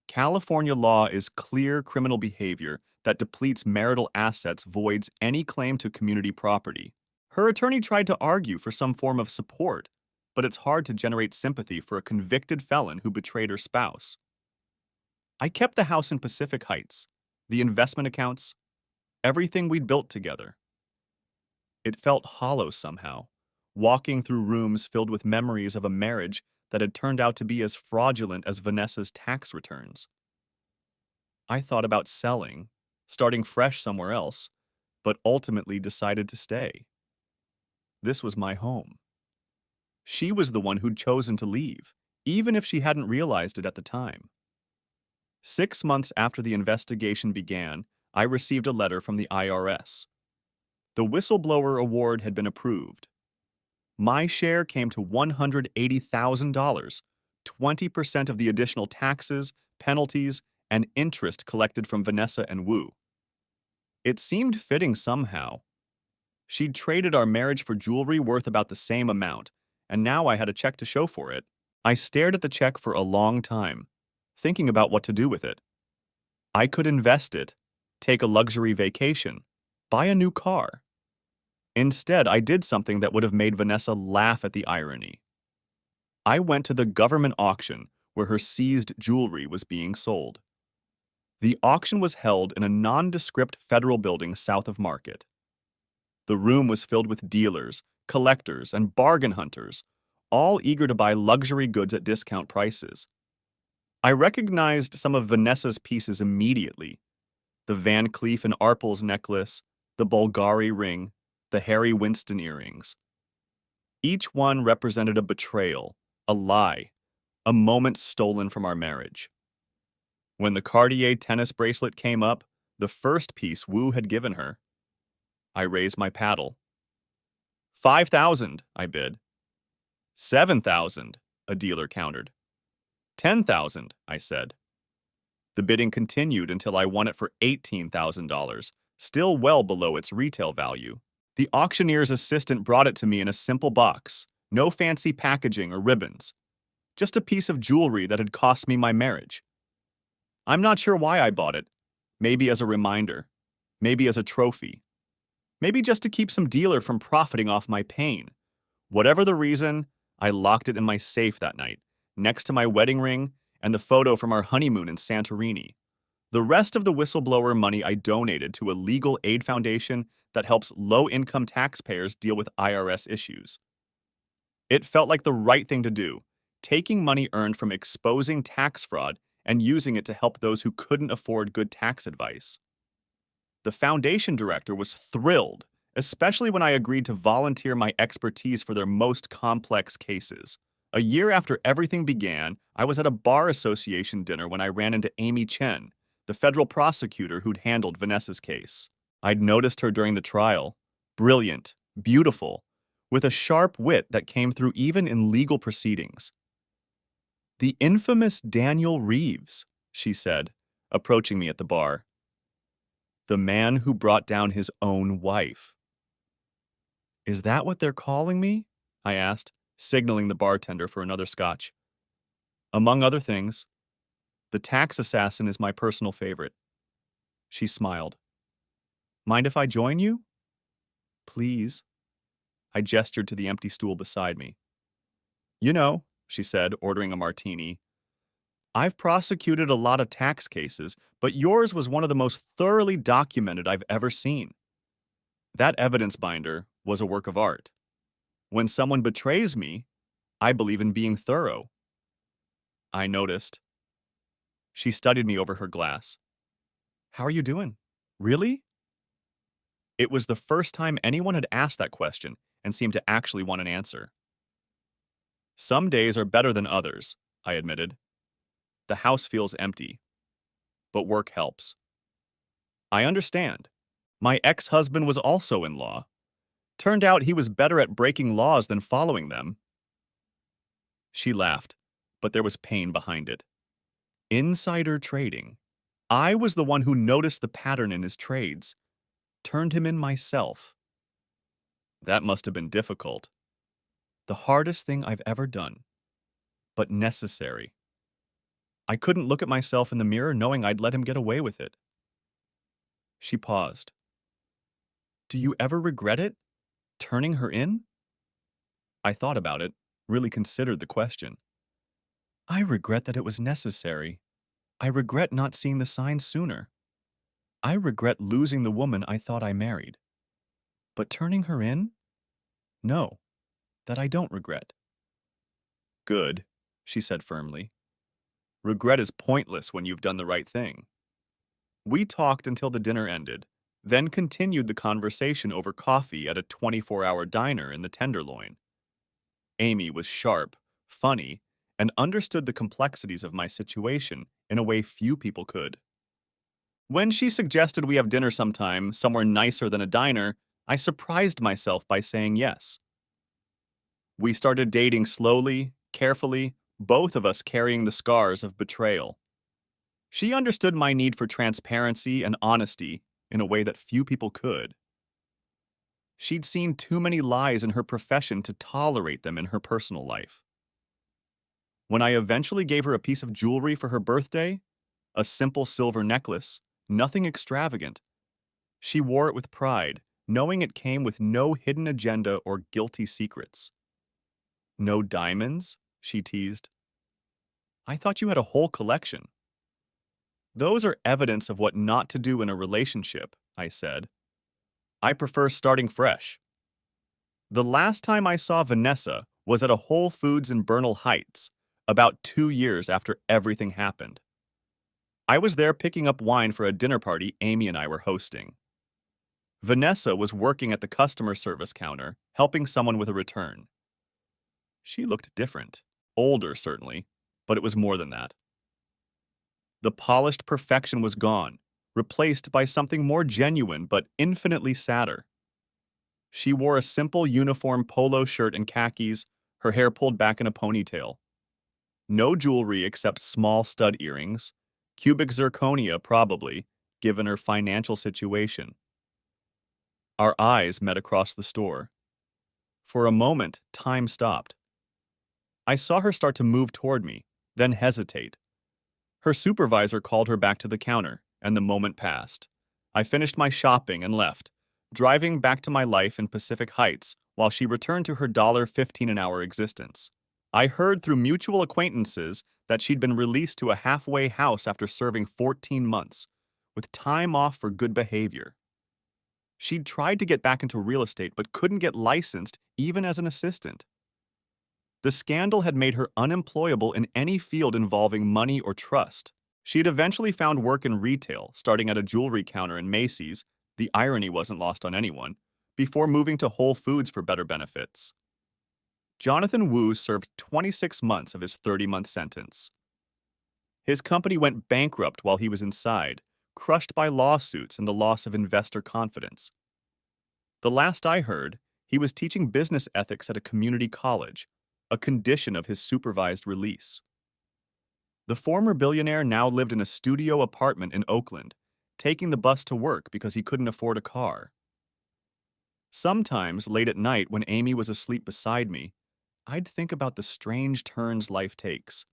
California law is clear criminal behavior that depletes marital assets voids any claim to community property. Her attorney tried to argue for some form of support, but it's hard to generate sympathy for a convicted felon who betrayed her spouse. I kept the house in Pacific Heights, the investment accounts, everything we'd built together. It felt hollow somehow, walking through rooms filled with memories of a marriage that had turned out to be as fraudulent as Vanessa's tax returns. I thought about selling, starting fresh somewhere else, but ultimately decided to stay. This was my home. She was the one who'd chosen to leave, even if she hadn't realized it at the time. 6 months after the investigation began, I received a letter from the IRS. The whistleblower award had been approved. My share came to $180,000, 20% of the additional taxes, penalties, and interest collected from Vanessa and Wu. It seemed fitting somehow. She'd traded our marriage for jewelry worth about the same amount, and now I had a check to show for it. I stared at the check for a long time, thinking about what to do with it. I could invest it, take a luxury vacation, buy a new car. Instead, I did something that would have made Vanessa laugh at the irony. I went to the government auction where her seized jewelry was being sold. The auction was held in a nondescript federal building south of Market. The room was filled with dealers, collectors, and bargain hunters, all eager to buy luxury goods at discount prices. I recognized some of Vanessa's pieces immediately. The Van Cleef and Arpels necklace, the Bulgari ring, the Harry Winston earrings. Each one represented a betrayal, a lie, a moment stolen from our marriage. When the Cartier tennis bracelet came up, the first piece Wu had given her, I raised my paddle. 5,000, I bid. 7,000, a dealer countered. 10,000, I said. The bidding continued until I won it for $18,000, still well below its retail value. The auctioneer's assistant brought it to me in a simple box, no fancy packaging or ribbons, just a piece of jewelry that had cost me my marriage. I'm not sure why I bought it, maybe as a reminder, maybe as a trophy, maybe just to keep some dealer from profiting off my pain. Whatever the reason, I locked it in my safe that night, next to my wedding ring and the photo from our honeymoon in Santorini. The rest of the whistleblower money I donated to a legal aid foundation that helps low-income taxpayers deal with IRS issues. It felt like the right thing to do, taking money earned from exposing tax fraud and using it to help those who couldn't afford good tax advice. The foundation director was thrilled, especially when I agreed to volunteer my expertise for their most complex cases. A year after everything began, I was at a bar association dinner when I ran into Amy Chen, the federal prosecutor who'd handled Vanessa's case. I'd noticed her during the trial. Brilliant, beautiful, with a sharp wit that came through even in legal proceedings. "The infamous Daniel Reeves," she said, approaching me at the bar. "The man who brought down his own wife." "Is that what they're calling me?" I asked, signaling the bartender for another scotch. "Among other things. The tax assassin is my personal favorite." She smiled. "Mind if I join you?" "Please." I gestured to the empty stool beside me. "You know," she said, ordering a martini, "I've prosecuted a lot of tax cases, but yours was one of the most thoroughly documented I've ever seen. That evidence binder was a work of art. When someone betrays me, I believe in being thorough." I noticed. She studied me over her glass. "How are you doing? Really?" It was the first time anyone had asked that question and seemed to actually want an answer. "Some days are better than others," I admitted. "The house feels empty, but work helps." "I understand. My ex-husband was also in law. Turned out he was better at breaking laws than following them." She laughed, but there was pain behind it. Insider trading. I was the one who noticed the pattern in his trades, turned him in myself. That must have been difficult. The hardest thing I've ever done, but necessary. I couldn't look at myself in the mirror knowing I'd let him get away with it. She paused. "Do you ever regret it? Turning her in?" I thought about it, really considered the question. "I regret that it was necessary. I regret not seeing the signs sooner. I regret losing the woman I thought I married. But turning her in? No, that I don't regret." "Good," she said firmly. "Regret is pointless when you've done the right thing." We talked until the dinner ended, then continued the conversation over coffee at a 24-hour diner in the Tenderloin. Amy was sharp, funny, and understood the complexities of my situation in a way few people could. When she suggested we have dinner sometime, somewhere nicer than a diner, I surprised myself by saying yes. We started dating slowly, carefully, both of us carrying the scars of betrayal. She understood my need for transparency and honesty in a way that few people could. She'd seen too many lies in her profession to tolerate them in her personal life. When I eventually gave her a piece of jewelry for her birthday, a simple silver necklace, nothing extravagant, she wore it with pride, knowing it came with no hidden agenda or guilty secrets. "No diamonds?" she teased. "I thought you had a whole collection." "Those are evidence of what not to do in a relationship," I said. "I prefer starting fresh." The last time I saw Vanessa was at a Whole Foods in Bernal Heights, about 2 years after everything happened. I was there picking up wine for a dinner party Amy and I were hosting. Vanessa was working at the customer service counter, helping someone with a return. She looked different, older certainly, but it was more than that. The polished perfection was gone, replaced by something more genuine but infinitely sadder. She wore a simple uniform polo shirt and khakis, her hair pulled back in a ponytail. No jewelry except small stud earrings, cubic zirconia probably, given her financial situation. Our eyes met across the store. For a moment, time stopped. I saw her start to move toward me, then hesitate. Her supervisor called her back to the counter, and the moment passed. I finished my shopping and left, driving back to my life in Pacific Heights while she returned to her $15 an hour existence. I heard through mutual acquaintances that she'd been released to a halfway house after serving 14 months, with time off for good behavior. She'd tried to get back into real estate but couldn't get licensed even as an assistant. The scandal had made her unemployable in any field involving money or trust. She'd eventually found work in retail, starting at a jewelry counter in Macy's, the irony wasn't lost on anyone, before moving to Whole Foods for better benefits. Jonathan Wu served 26 months of his 30-month sentence. His company went bankrupt while he was inside, crushed by lawsuits and the loss of investor confidence. The last I heard, he was teaching business ethics at a community college, a condition of his supervised release. The former billionaire now lived in a studio apartment in Oakland, taking the bus to work because he couldn't afford a car. Sometimes, late at night when Amy was asleep beside me, I'd think about the strange turns life takes.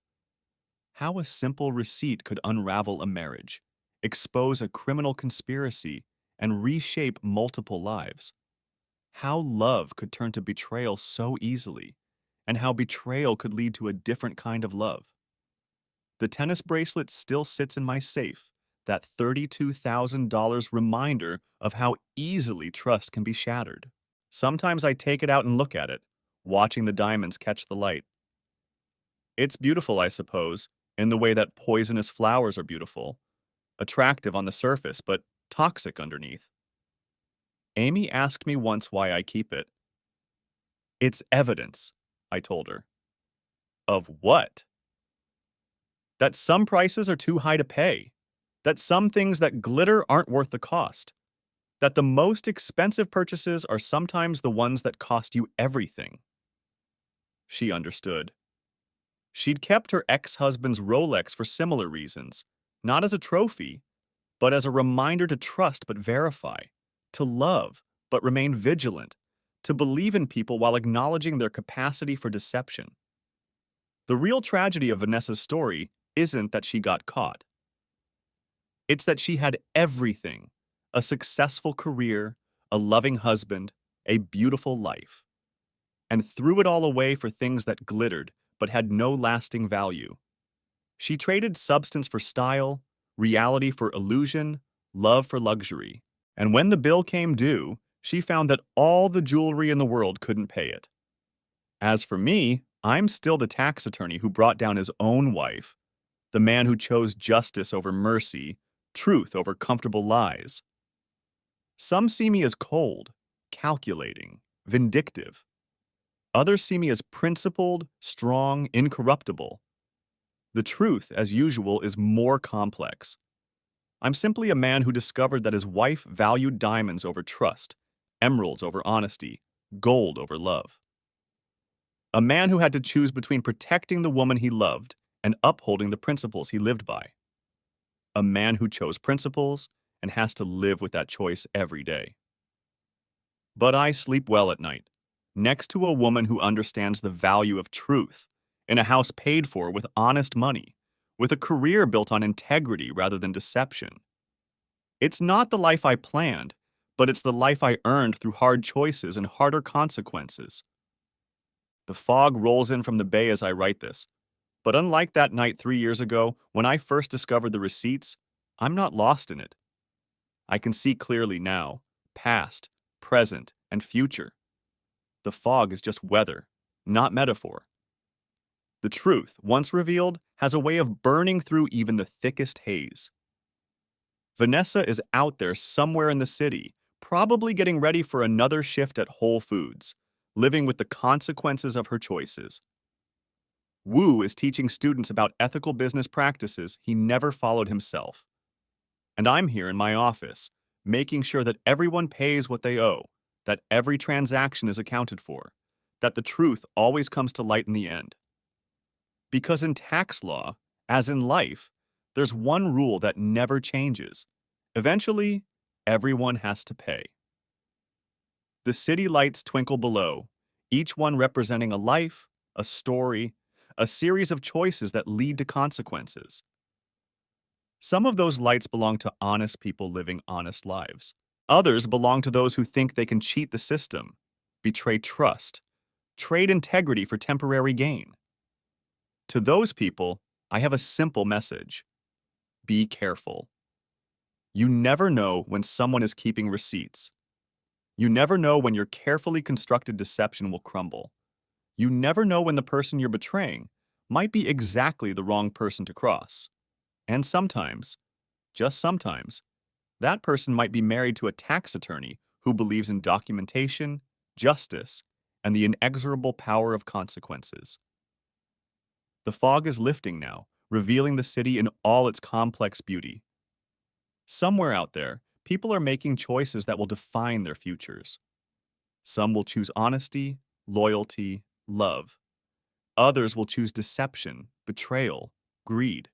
How a simple receipt could unravel a marriage, expose a criminal conspiracy, and reshape multiple lives. How love could turn to betrayal so easily, and how betrayal could lead to a different kind of love. The tennis bracelet still sits in my safe, that $32,000 reminder of how easily trust can be shattered. Sometimes I take it out and look at it, watching the diamonds catch the light. It's beautiful, I suppose, in the way that poisonous flowers are beautiful, attractive on the surface, but toxic underneath. Amy asked me once why I keep it. It's evidence, I told her. Of what? That some prices are too high to pay. That some things that glitter aren't worth the cost. That the most expensive purchases are sometimes the ones that cost you everything. She understood. She'd kept her ex-husband's Rolex for similar reasons, not as a trophy, but as a reminder to trust but verify, to love but remain vigilant, to believe in people while acknowledging their capacity for deception. The real tragedy of Vanessa's story isn't that she got caught. It's that she had everything: a successful career, a loving husband, a beautiful life, and threw it all away for things that glittered but had no lasting value. She traded substance for style, reality for illusion, love for luxury. And when the bill came due, she found that all the jewelry in the world couldn't pay it. As for me, I'm still the tax attorney who brought down his own wife, the man who chose justice over mercy, truth over comfortable lies. Some see me as cold, calculating, vindictive. Others see me as principled, strong, incorruptible. The truth, as usual, is more complex. I'm simply a man who discovered that his wife valued diamonds over trust, emeralds over honesty, gold over love. A man who had to choose between protecting the woman he loved and upholding the principles he lived by. A man who chose principles and has to live with that choice every day. But I sleep well at night, next to a woman who understands the value of truth, in a house paid for with honest money, with a career built on integrity rather than deception. It's not the life I planned, but it's the life I earned through hard choices and harder consequences. The fog rolls in from the bay as I write this, but unlike that night 3 years ago when I first discovered the receipts, I'm not lost in it. I can see clearly now, past, present, and future. The fog is just weather, not metaphor. The truth, once revealed, has a way of burning through even the thickest haze. Vanessa is out there somewhere in the city, probably getting ready for another shift at Whole Foods, living with the consequences of her choices. Wu is teaching students about ethical business practices he never followed himself. And I'm here in my office, making sure that everyone pays what they owe, that every transaction is accounted for, that the truth always comes to light in the end. Because in tax law, as in life, there's one rule that never changes. Eventually, everyone has to pay. The city lights twinkle below, each one representing a life, a story, a series of choices that lead to consequences. Some of those lights belong to honest people living honest lives. Others belong to those who think they can cheat the system, betray trust, trade integrity for temporary gain. To those people, I have a simple message. Be careful. You never know when someone is keeping receipts. You never know when your carefully constructed deception will crumble. You never know when the person you're betraying might be exactly the wrong person to cross. And sometimes, just sometimes, that person might be married to a tax attorney who believes in documentation, justice, and the inexorable power of consequences. The fog is lifting now, revealing the city in all its complex beauty. Somewhere out there, people are making choices that will define their futures. Some will choose honesty, loyalty, love. Others will choose deception, betrayal, greed.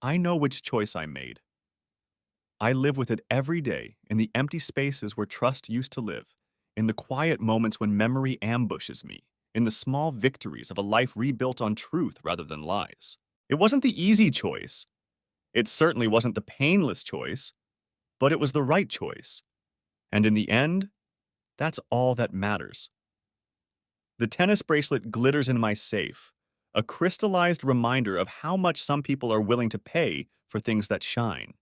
I know which choice I made. I live with it every day in the empty spaces where trust used to live, in the quiet moments when memory ambushes me, in the small victories of a life rebuilt on truth rather than lies. It wasn't the easy choice. It certainly wasn't the painless choice, but it was the right choice. And in the end, that's all that matters. The tennis bracelet glitters in my safe, a crystallized reminder of how much some people are willing to pay for things that shine.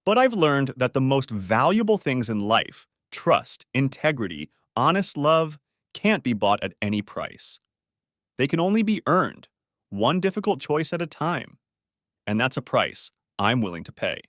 But I've learned that the most valuable things in life, trust, integrity, honest love, can't be bought at any price. They can only be earned, one difficult choice at a time. And that's a price I'm willing to pay.